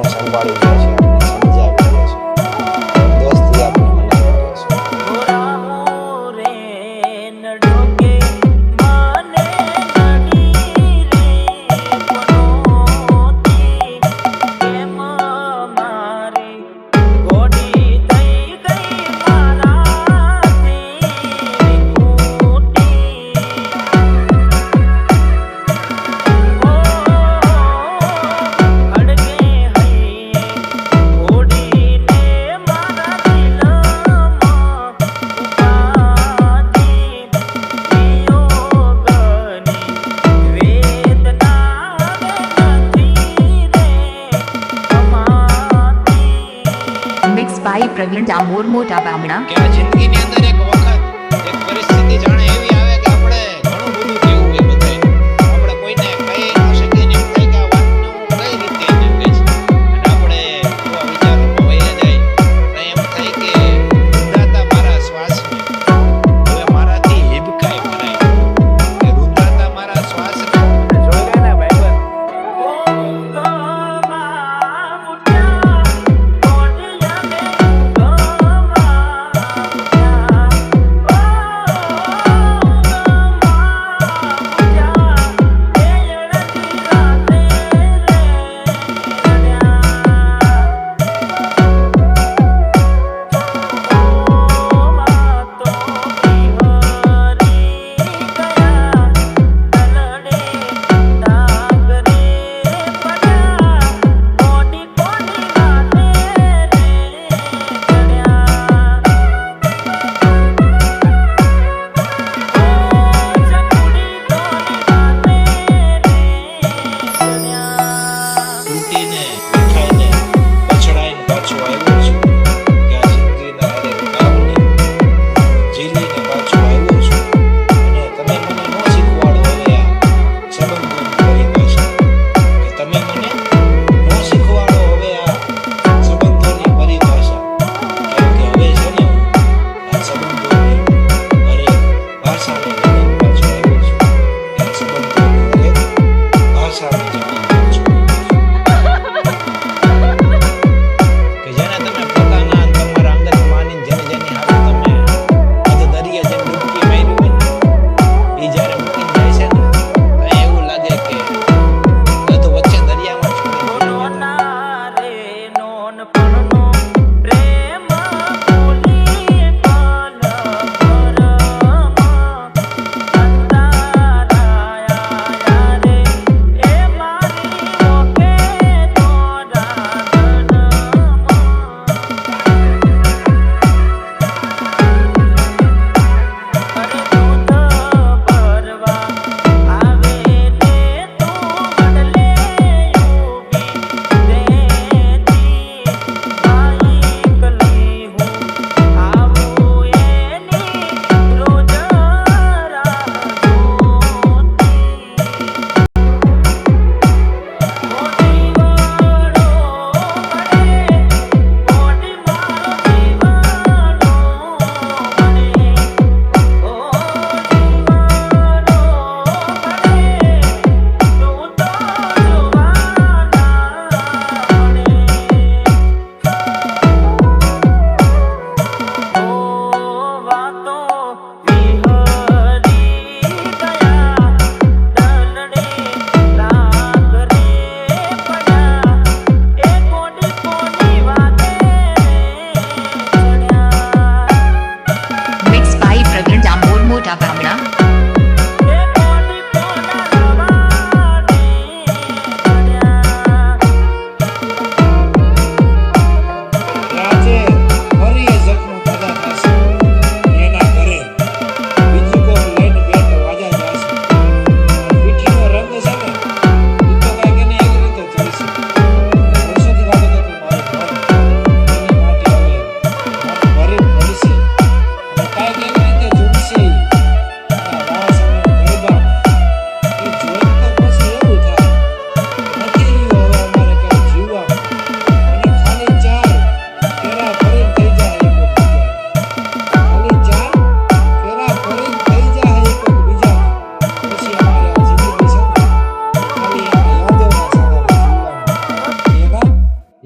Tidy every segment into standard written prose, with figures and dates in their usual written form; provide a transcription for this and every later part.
સંભાળી રહ્યા છે, આપણને સમજાવી રહ્યા છે, દોસ્તી આપણે મનાવી રહ્યા છે. ભાઈ પ્રવીણ ડામોર મોટા બામણા કે આ જિંદગીની અંદર એક વખત એક પરિસ્થિતિ જાણે એવી આવે કે આપણે ઘણું બધું કેવું હોય બધાય આપણે કોઈને કહી ન શકીએ ને એમ થાય કે આ વાતનું કઈ રીતે એને કહીશ અને આપણે એવા વિચારોમાં વહી જાય એમ થાય કે રુંધાતા મારા શ્વાસને હવે મારાથી હિબકાય ભરાય કે રુંધાતા મારા શ્વાસને જોઈ ગયા ને ભાઈ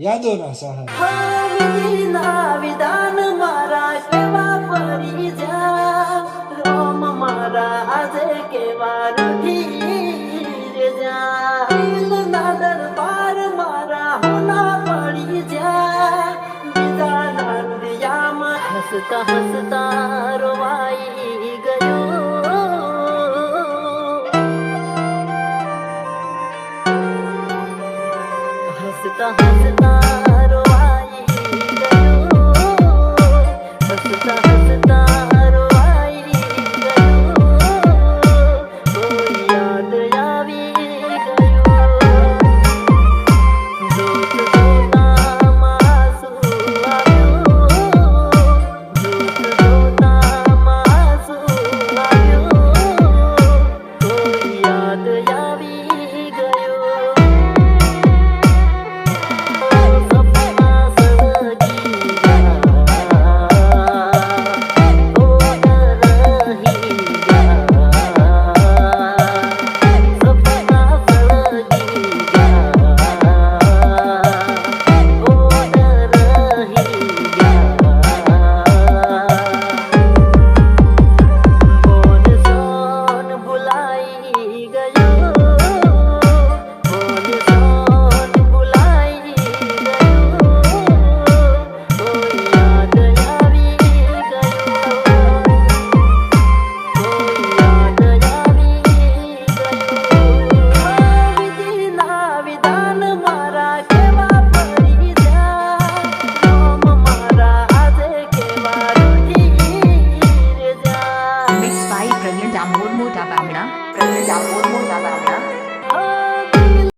યાદોના સહારા. વિધિના વિધાન મારા કેવા પડી જા રોમ મારા આજે કેવા નથી જા દિલના દરબાર મારા હોના પડી જા બીજા નાંદિયામાં હસતા હસતા રોવાઈ ગયો હસતા હસતા રોવાઈ ગયો હસતા હસતા રોવાઈ ગયો કોઈ યાદ આવી ગયો જોત જોતામાં આંસુ આવ્યો જોત જોતામાં આંસુ આવ્યો કોઈ યાદ આવી ગયો સપના સજી ભૂલાઈ